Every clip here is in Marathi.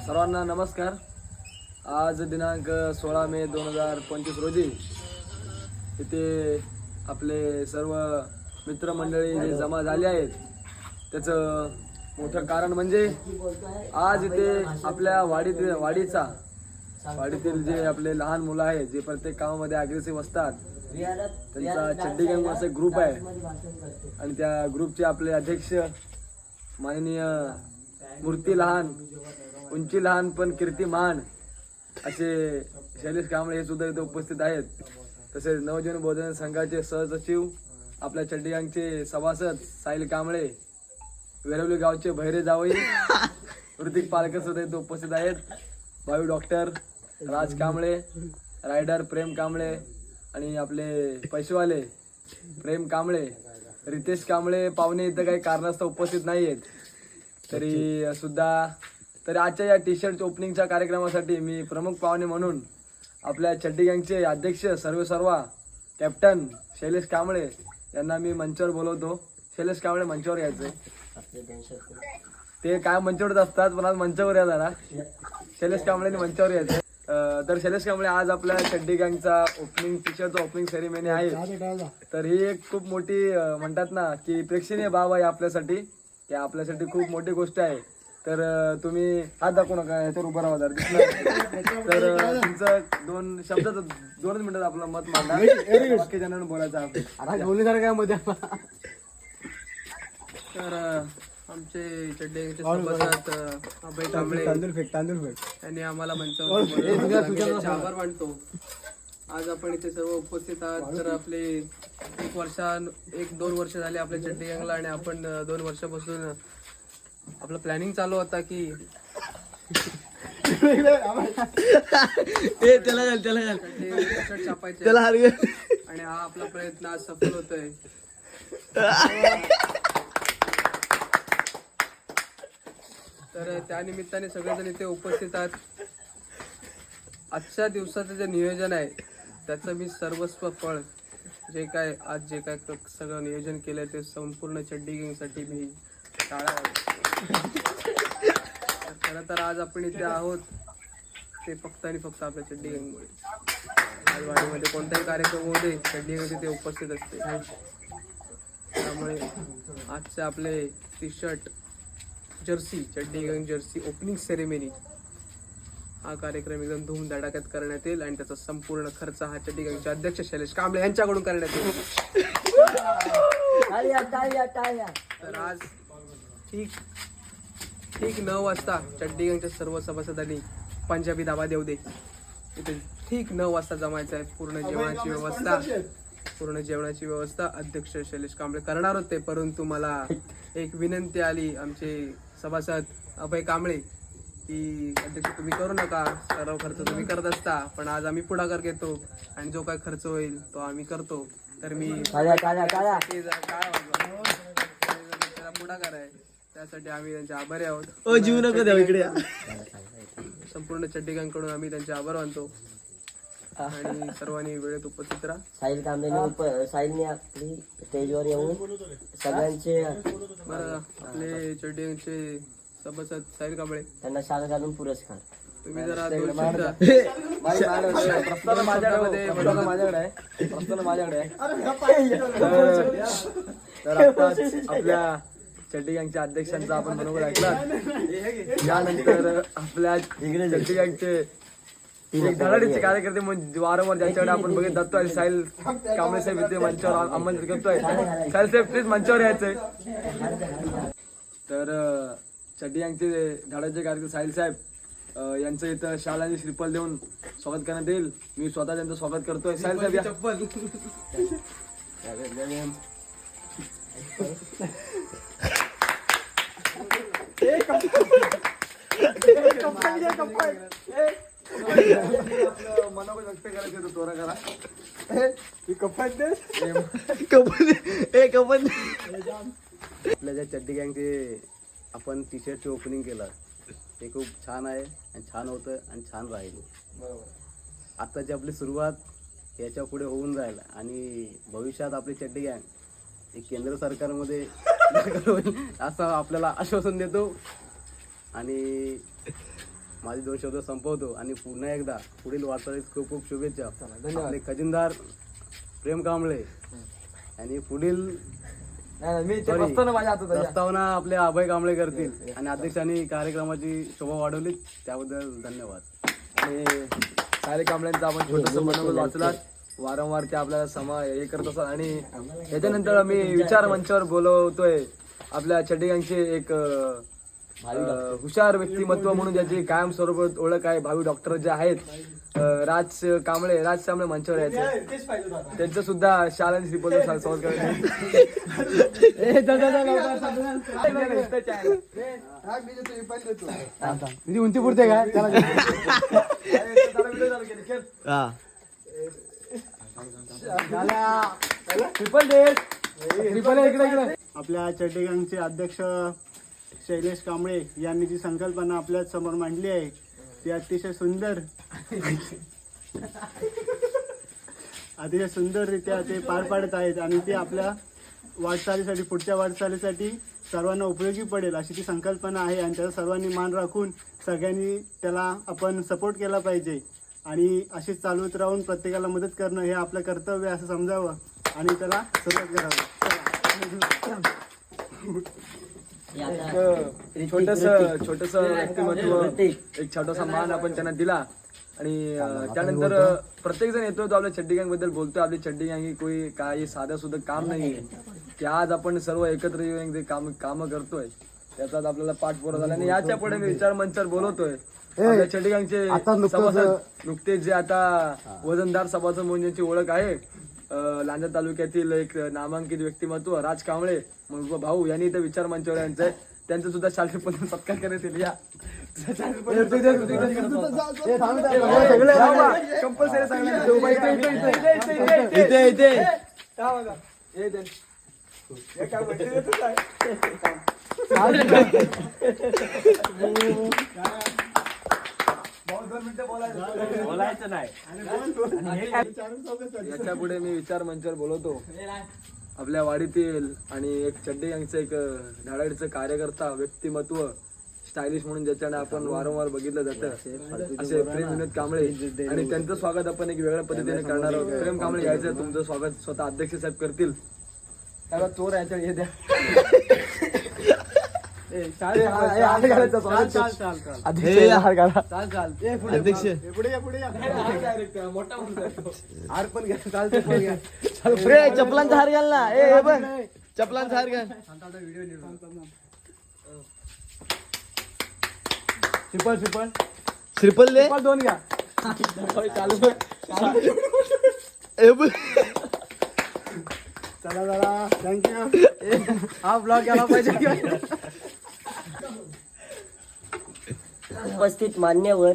सर्वांना नमस्कार. आज दिनांक 16 मे 2025 रोजी इथे आपले सर्व मित्रमंडळी जे जमा झाले आहेत त्याचं मोठं कारण म्हणजे आज इथे आपल्या वाडीतील जे आपले लहान मुलं आहेत जे प्रत्येक कामामध्ये अग्रेसिव्ह असतात त्यांचा चड्डी गँग असा ग्रुप आहे आणि त्या ग्रुपचे आपले अध्यक्ष माननीय मूर्ती लहान उंची लहान पण कीर्ती महान असे शैलेश कांबळे हे सुद्धा इथे उपस्थित आहेत. तसेच नवजीवन बोधन संघाचे सहसचिव आपल्या चड्डी गँगचे सभासद साहिल कांबळे, वेरवली गावचे भैरे जावई ऋतिक पालकर सुद्धा इथे उपस्थित आहेत. भावी डॉक्टर राज कांबळे, रायडर प्रेम कांबळे आणि आपले पैसेवाले प्रेम कांबळे, रितेश कांबळे पाहुणे इथं काही कारणास्तव उपस्थित नाही आहेत. तरी आजच्या या टी शर्ट ओपनिंगच्या कार्यक्रमासाठी मी प्रमुख पाहुणे म्हणून आपल्या चड्डी गँगचे अध्यक्ष सर्वेसर्वा कॅप्टन शैलेश कांबळे यांना मी मंचावर बोलवतो. शैलेश कांबळे मंचावर यायचे. ते काय मंचावरच असतात पण आज मंचावर या जरा. शैलेश कांबळेने मंचावर यायचं. तर शैलेश कांबळे आज आपल्या चड्डी गँगचा ओपनिंग टी शर्टचा ओपनिंग सेरेमनी आहे. तर ही एक खूप मोठी म्हणतात ना की प्रेक्षणीय बाब आहे आपल्यासाठी की आपल्यासाठी खूप मोठी गोष्ट आहे. तर तुम्ही हात दाखवू नका याच्यावर उभा राहा तर तुमचं 2 मिनिटात आपलं मत मांडा. बाकी जणांना बोलायचं काय मध्ये. तर आमचे चड्डीचे सभासद अभय कांबळे यांनी आम्हाला मंचावर आभार मानतो. आज आपण इथे सर्व उपस्थित आहात. तर आपले 1-2 वर्ष झाले आपल्या चड्डी गँगला आणि आपण 2 वर्षापासून आपलं प्लॅनिंग चालू होता की छापायचे आणि हा आपला प्रयत्न आज सफल होतोय. तर त्या निमित्ताने सगळेजण इथे उपस्थित आहात. आजच्या दिवसाचं जे नियोजन आहे त्याचं मी सर्वस्व फळ जे काय सगळं नियोजन केलंय ते संपूर्ण चड्डी गँगसाठी मी खरं तर आज आपण इथे आहोत ते फक्त आणि फक्त आपल्या चड्डी गँगमुळे. वाडीमध्ये कोणताही कार्यक्रम होऊ दे चड्डी गँग तिथे उपस्थित असते. त्यामुळे आजचे आपले टी शर्ट जर्सी चड्डी गँग जर्सी ओपनिंग सेरेमनी हा कार्यक्रम एकदम धूमधडाक्यात करण्यात येईल आणि त्याचा संपूर्ण खर्च हा चड्डी गँगचे अध्यक्ष शैलेश कांबळे यांच्याकडून करण्यात येईल. तर आज ठीक 9 वाजता चड्डी गँगच्या सर्व सभासदांनी पंजाबी दाबा देऊ दे इथे ठीक 9 वाजता जमायचं आहे. पूर्ण जेवणाची व्यवस्था अध्यक्ष शैलेश कांबळे करणार होते, परंतु मला एक विनंती आली आमचे सभासद अभय कांबळे की अध्यक्ष तुम्ही करू नका, सर्व खर्च तुम्ही करत असता पण आज आम्ही पुढाकार घेतो आणि जो काय खर्च होईल तो आम्ही करतो. तर मी पुढाकार आहे त्यासाठी आम्ही त्यांचे आभारी आहोत. संपूर्ण चड्डी गँगकडून आम्ही त्यांचे आभार मानतो आणि सर्वांनी वेळेत उपस्थित राहा. साहिल कांबळे साहिलने आपली स्टेजवर येऊन सगळ्यांचे आपले चड्डी गँगचे सभासद साहिल कांबळे त्यांना शाल घालून पुरस्कार तुम्ही जरा माझ्याकडे आहे. तर आपल्या चड्डी गँगच्या अध्यक्षांचा आपण बरोबर ऐकला. यानंतर आपल्या चड्डी गँगचे धडाडीचे कार्यकर्ते वारंवार ज्यांच्याकडे आपण बघत जातो आणि साहिल कांबळे साहेब इथे मंचावर आमंत्रित करतोय. साहिल साहेब प्लीज मंचावर यायचंय. तर चड्डी गँगचे धडाचे कार्यकर्ते साहिल साहेब यांचं इथं शाल आणि श्रीफल देऊन स्वागत करण्यात येईल. मी स्वतः त्यांचं स्वागत करतोय. साहिल साहेब मनोबल व्यक्त करायचं तोरा करा. आपल्या ज्या चड्डी गँगचे आपण टी शर्टचे ओपनिंग केलं ते खूप छान आहे आणि छान होतं आणि छान राहील. आत्ताची आपली सुरुवात याच्या पुढे होऊन जाईल आणि भविष्यात आपली चड्डी गँग एक केंद्र सरकारमध्ये असं आपल्याला आश्वासन देतो. आणि माझे 2 शब्द संपवतो आणि पुन्हा एकदा पुढील वाटचालीस खूप खूप शुभेच्छा. धन्यवाद. आपले खजिनदार प्रेम कांबळे आणि पुढील मी ते Sorry. बसतो ना माझ्या हातात आहे. प्रस्तावना आपले अभय कांबळे करतील आणि अध्यक्षांनी कार्यक्रमाची शोभा वाढवली त्याबद्दल धन्यवाद. आणि सारे कांबळ्यांचं आपण छोटस मनोबल वाचलात. वारंवार ते आपल्याला हे करत असतात. आणि याच्यानंतर मी विचार मंचावर बोलवतोय आपल्या चड्डीगांचे एक हुशार व्यक्तिमत्व म्हणून ज्याची कायमस्वरूपी ओळख आहे, भावी डॉक्टर जे आहेत राज कांबळे मंचावर यायचे. त्यांचं सुद्धा शाळा श्रीपद स्वागत करायचं. उंची पुरते काय आपल्या चड्डीगंगचे अध्यक्ष शैलेश कांबळे यांनी जी संकल्पना आपल्या समोर मांडली आहे ती अतिशय सुंदररित्या ते पार पाडत आहेत आणि ते आपल्या वाटचालीसाठी पुढच्या वाटचालीसाठी सर्वांना उपयोगी पडेल अशी ती संकल्पना आहे. आणि त्याचा सर्वांनी मान राखून सगळ्यांनी त्याला आपण सपोर्ट केला पाहिजे आणि अशीच चालवत राहून प्रत्येकाला मदत करणं हे आपलं कर्तव्य असं समजावं आणि त्याला सुरुवात करावं. छोटस व्यक्तिमत्व, एक छोटासा मान आपण त्यांना दिला. आणि त्यानंतर प्रत्येक जण येतो तो आपल्या चड्डी गँग बद्दल बोलतोय. आपली चड्डी गँग ही कोई काही साधं सुद्धा काम नाहीये की आज आपण सर्व एकत्र येऊन काम करतोय. त्याचाच आपल्याला पाठपुरा झाला. आणि याच्या पुढे मी विचार मंचावर बोलवतोय आपल्या चड्डी गँगचे सभासद नुकतेच जे आता वजनदार सभासद म्हणून ज्यांची ओळख आहे, लांजा तालुक्यातील एक नामांकित व्यक्तिमत्व राज कांबळे मग भाऊ यांनी इथं विचार मंचावर यांचं त्यांचं सुद्धा शास्त्रीय सत्कार करण्यात येईल. या बोलायचं नाही. याच्या पुढे मी विचार मंचावर बोलवतो आपल्या वाडीतील आणि एक चड्डी गँगचं एक धडाडीचं कार्यकर्ता व्यक्तिमत्व, स्टायलिश म्हणून ज्याच्याने आपण वारंवार बघितलं जातं असे प्रेम विनोद कांबळे. आणि त्यांचं स्वागत आपण एक वेगळ्या पद्धतीने करणार आहोत. प्रेम कांबळे यायचं तुमचं स्वागत स्वतः अध्यक्ष साहेब करतील. त्याला चोर यायचं हे द्या. चपलांचा हार घाल ना. चपलांचा हार घाल. श्रीपल दे. दोन घ्या. चला थँक्यू. हा ब्लॉग यायला पाहिजे. उपस्थित मान्यवर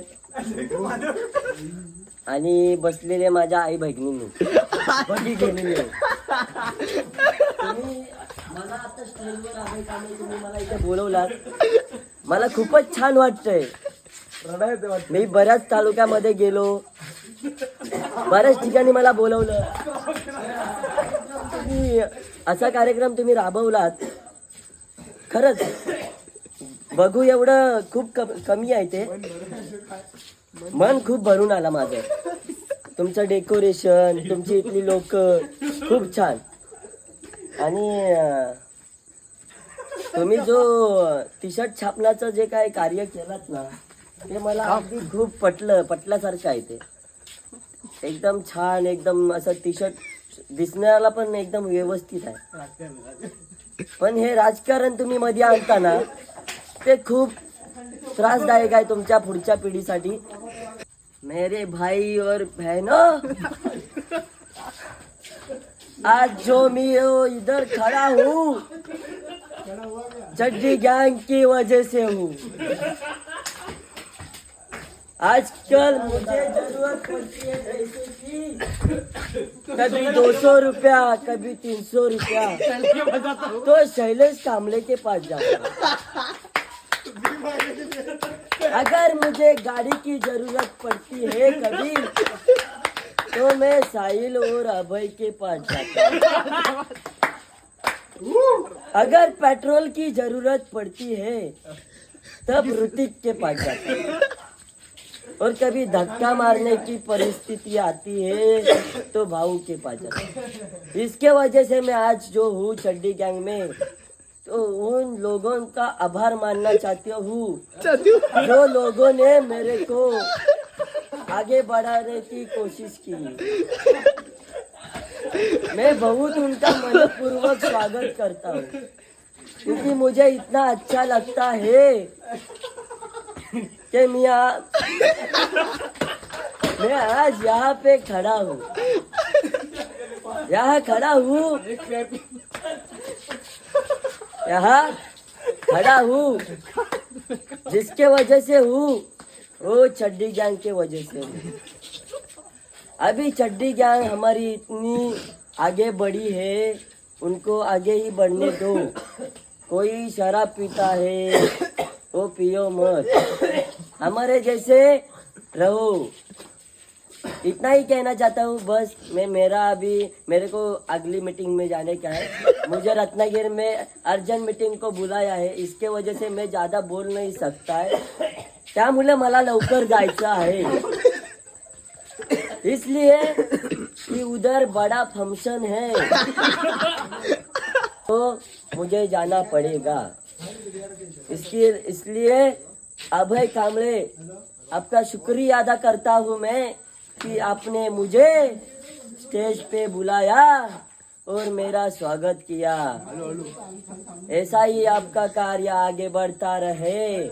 आणि बसलेले माझ्या आई बहिणींनी तुम्ही मला आता स्टेजवर अभय कांबळे तुम्ही मला इथे बोलवलात. मला खूपच छान वाटतंय. मी बऱ्याच तालुक्यामध्ये गेलो, बऱ्याच ठिकाणी मला बोलवलं. असा कार्यक्रम तुम्ही राबवलात खरंच बघू एवढं खूप कमी आहे ते. मन खूप भरून आला माझं. तुमचं डेकोरेशन, तुमची इथली लोक खूप छान. आणि तुम्ही जो टी शर्ट छापण्याचं जे काय कार्य केलात ना ते मला अगदी खूप पटल्यासारखं आहे. ते एकदम छान, एकदम असं टी शर्ट दिसण्याला पण एकदम व्यवस्थित आहे. पण हे राजकारण तुम्ही मध्ये आणताना ते खूप त्रासदायक आहे तुमच्या पुढच्या पिढीसाठी. मेरे भाई और बहनों, आज जो मैं इधर खड़ा हूँ चड्डी गैंग की वजह से हूँ. आजकल मुझे जरूरत पड़ती है पैसे की, कभी 200 रुपया, कभी 300 रुपया, तो शैलेश कांबळे के पास जाता. अगर मुझे गाड़ी की जरूरत पड़ती है कभी तो मैं साहिल और अभय के पास जाता. अगर पेट्रोल की जरूरत पड़ती है तब ऋतिक के पास जाता. और कभी धक्का मारने की परिस्थिति आती है तो भाऊ के पास जाता हूं। इसके वजह से मैं आज जो हूँ चड्डी गैंग में, तो उन लोगों का आभार मानना चाहती हूँ जो लोगों ने मेरे को आगे बढ़ाने की कोशिश की। मैं बहुत उनका मनपूर्वक स्वागत करता हूँ, क्योंकि मुझे इतना अच्छा लगता है कि मैं आज यहाँ पे खड़ा हूँ, यहाँ खड़ा हूँ जिसके वजह से हूँ वो चड्डी गैंग के वजह से हूँ। अभी चड्डी गैंग हमारी इतनी आगे बढ़ी है, उनको आगे ही बढ़ने दो। कोई शराब पीता है वो पियो मत, हमारे जैसे रहो। इतना ही कहना चाहता हूँ बस। मेरे को अगली मीटिंग में जाने का है, मुझे रत्नागिरी में अर्जेंट मीटिंग को बुलाया है, इसके वजह से मैं ज्यादा बोल नहीं सकता है, त्यामुळे मला लवकर जायचं आहे। इसलिए कि उधर बड़ा फंक्शन है तो मुझे जाना पड़ेगा। इसलिए अभय कांबळे, आपका शुक्रिया अदा करता हूँ मैं कि आपने मुझे स्टेज पे बुलाया और मेरा स्वागत किया। ऐसा ही आपका कार्य आगे बढ़ता रहे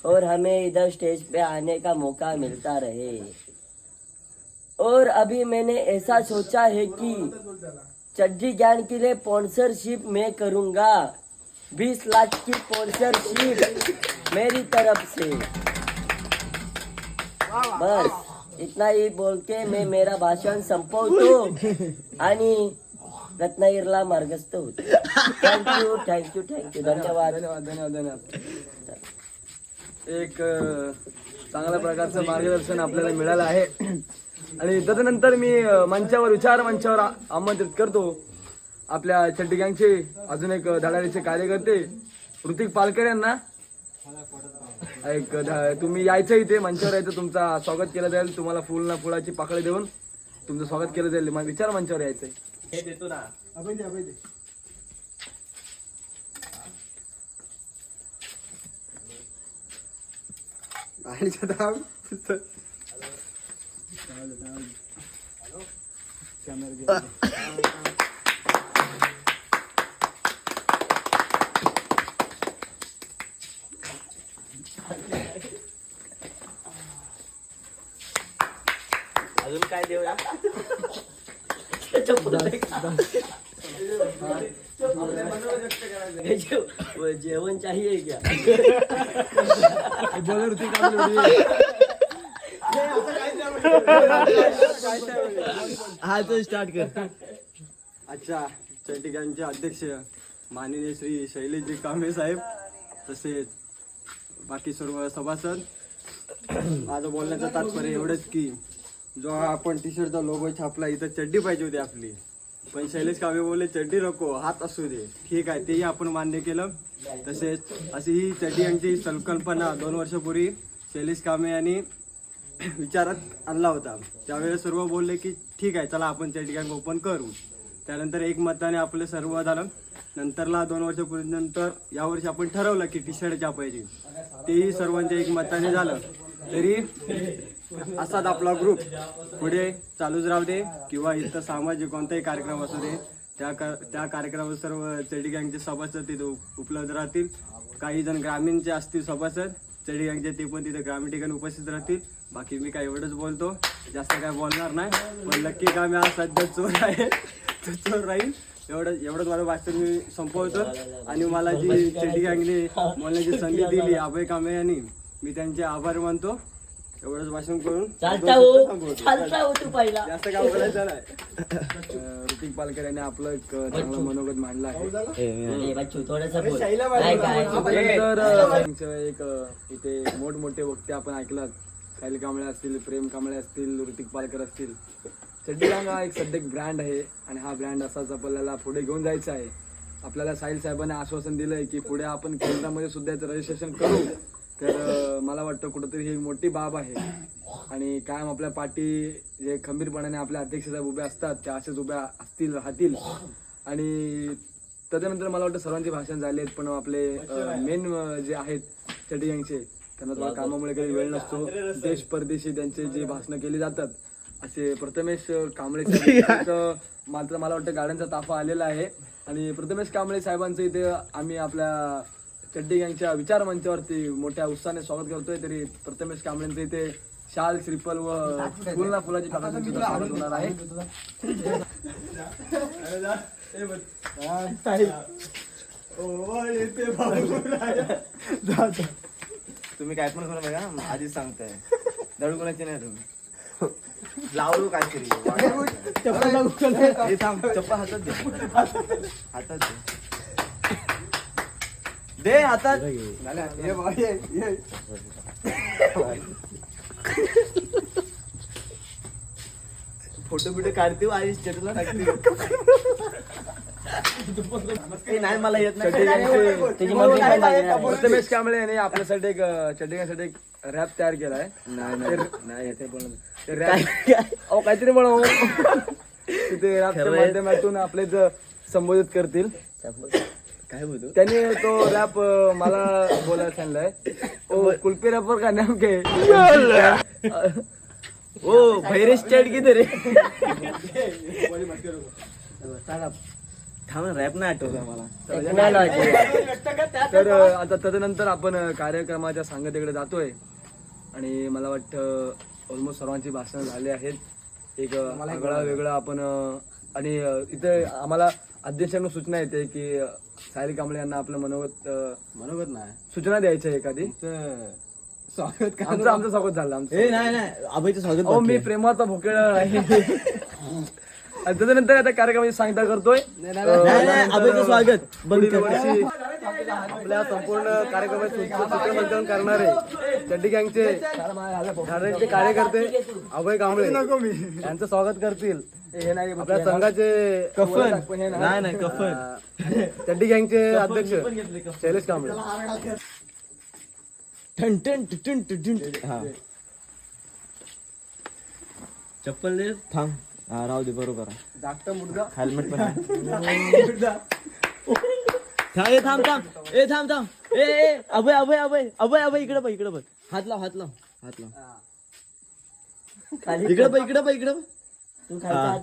और हमें इधर स्टेज पे आने का मौका मिलता रहे। और अभी मैंने ऐसा सोचा है कि चड्डी गैंग के लिए स्पॉन्सरशिप मैं करूंगा, 20 लाख की स्पॉन्सरशिप मेरी तरफ से। बस इतना ही बोल के मैं मेरा भाषण संपवतो आणि रत्नागिरीला मार्गस्थ होतो। थँक्यू धन्यवाद। धन्यवाद। एक चांगल्या प्रकारचं मार्गदर्शन आपल्याला मिळालं आहे आणि त्याच्यानंतर मी मंचावर आमंत्रित करतो आपल्या चड्डी गँगचे अजून एक धडाडीचे कार्यकर्ते ऋतिक पालकर यांना। तुम्ही यायचं इथे मंचावर यायचं, तुमचा स्वागत केलं जाईल, तुम्हाला फुल ना फुलाची पाकळी देऊन तुमचं स्वागत केलं जाईल। विचार मंचावर यायचंय। हे देतो ना अभय दे अजून काय देऊया? जेवण चाहिए क्या? हा तो स्टार्ट कर। अच्छा, चड्डी गँगचे अध्यक्ष माननीय श्री शैलेशजी कांबळे साहेब, तसेच बाकी सर्व सभासद, माझं बोलण्याचं तात्पर्य एवढंच की जो आपण टी शर्टचा लोगो छापला, इथं चड्डी पाहिजे होती आपली, पण शैलेश कांबळे बोलले चड्डी नको, हात असू दे। ठीक आहे, तेही आपण मान्य केलं। तसेच अशी ही चड्डी गँगची संकल्पना 2 वर्षापूर्वी शैलेश कांबळे यांनी विचारात आणला होता। त्यावेळेस सर्व बोलले की ठीक आहे, चला आपण चड्डी गँग ओपन करू। त्यानंतर एक मताने आपलं सर्व झालं। नंतरला 2 वर्षापूर्वी नंतर यावर्षी आपण ठरवलं की टी शर्ट छापायची, तेही सर्वांच्या एक मताने झालं। तरी असाच आपला ग्रुप पुढे चालूच राहू दे, किंवा इथं सामाजिक कोणताही कार्यक्रम असू दे, त्या कार्यक्रमात सर्व चड्डी गँगचे सभासद तिथे उपलब्ध राहतील। काही जण ग्रामीणचे असतील सभासद चड्डी गँगचे, ते पण तिथे ग्रामीण ठिकाणी उपस्थित राहतील। बाकी मी काय एवढंच बोलतो, जास्त काय बोलणार नाही। पण नक्की का मी आज सध्या चोर आहे, तो चोर राहील। एवढंच माझं भाषण मी संपवतो। आणि मला जी चड्डी गँगने बोलण्याची संधी दिली अभय कांबळे यांनी, मी त्यांचे आभार मानतो। एवढंच भाषण करून चालता हो तू पहिला। जास्त काय बोलायचं नाही। ऋतिक पालकर यांनी आपलं एक चांगलं मनोगत मांडलं आहे। थोडंसं बोल काय काय तर एक इथे मोठमोठे वक्ते आपण ऐकलात, साहिल कांबळे असतील, प्रेम कांबळे असतील, ऋतिक पालकर असतील। चड्डी गँग हा एक सध्या ब्रँड आहे आणि हा ब्रँड असाच आपल्याला पुढे घेऊन जायचा आहे। आपल्याला साहिल साहेबांनी आश्वासन दिलंय की पुढे आपण केंद्रामध्ये सुद्धा याचं रजिस्ट्रेशन करू, तर मला वाटतं कुठंतरी ही एक मोठी बाब आहे आणि कायम आपल्या पाठी जे खंबीरपणाने आपल्या अध्यक्ष साहेब उभे असतात त्या असेच उभ्या असतील राहतील. आणि त्याच्यानंतर मला वाटतं सर्वांचे भाषण झालेत, पण आपले मेन जे आहेत चड्डी गँगचे त्यांना थोडा कामामुळे काही वेळ नसतो. देश परदेशी त्यांचे जे भाषणं केली जातात असे प्रथमेश कांबळे साहेब मात्र मला वाटतं गाड्यांचा ताफा आलेला आहे. आणि प्रथमेश कांबळे साहेबांचं इथे आम्ही आपल्या चड्डी गँगच्या विचार मंचावरती मोठ्या उत्साहाने स्वागत करतोय. तरी प्रथमेश कांबळेंचं इथे शाल श्रीफल व फुल ना फुलाची पाकळी सुद्धा स्वागत होणार आहे. तुम्ही काय पण करू बघा, आधीच सांगताय दळू कोणाची नाही तुम्ही लावू काहीतरी हे थांब, चप्पल हातात दे, हातात दे हातात. ये बाबा, ये. फोटो बिटो काढते आणि स्टेटसला टाकते. ते नाही मला येत नाही. चड्डी गँगचे तुझी मम्मी पण लागणार आहे. प्रथमेश कांबळे यांनी आपल्यासाठी एक चड्डी गँगसाठी एक रॅप तयार केलाय. नाही येते पण ते रॅप अहो काहीतरी बनव ते रॅपच्या माध्यमातून आपलेच संबोधित करतील. काय बोलतो त्यांनी तो रॅप मला बोलायला सांगलाय. ओ कुल्फी रॅपर का नाम के ओ भैरे स्टेट किती रे. थांब रॅप नाही आठवत मला. टेक्नॉलॉजी तर आता त्याच्यानंतर आपण कार्यक्रमाच्या सांगतेकडे जातोय आणि मला वाटतं ऑलमोस्ट सर्वांची भाषणं झाली आहेत. एक आगळा वेगळा आपण आणि इथे आम्हाला अध्यक्षांना सूचना येते की साहिल कांबळे यांना आपलं मनोगत नाही सूचना द्यायची आहे एखादी. स्वागत आमचं स्वागत झालं आमचं. ए नाही नाही अभयचं स्वागत हो मी प्रेमाचा भोकेळ आहे. आणि त्याच्यानंतर आता कार्यक्रमाची सांगता करतोय. अभयचं स्वागत पुढील वर्षी आपल्या संपूर्ण कार्यक्रमाचे सूत्रसंचालन करणारे चड्डी गँगचे झाडांचे कार्यकर्ते अभय कांबळे यांचं स्वागत करतील. हे नाही आपल्या संघाचे हे नाही कफन चड्डी गँगचे अध्यक्ष शैलेश कांबळे. ठण ठण ठण ठण. हा चप्पल दे थांब. हा राहू दे बरोबर धाकटा मुलगा हेल्मेट पण थांब थांब ए थांब थांब ए अभय अभय अभय अभय अभय इकडे बघ इकडे बघ. हात लाव हात लाव हात लाव. इकडे बघ इकडे बघ इकडे बघ. तू खायचा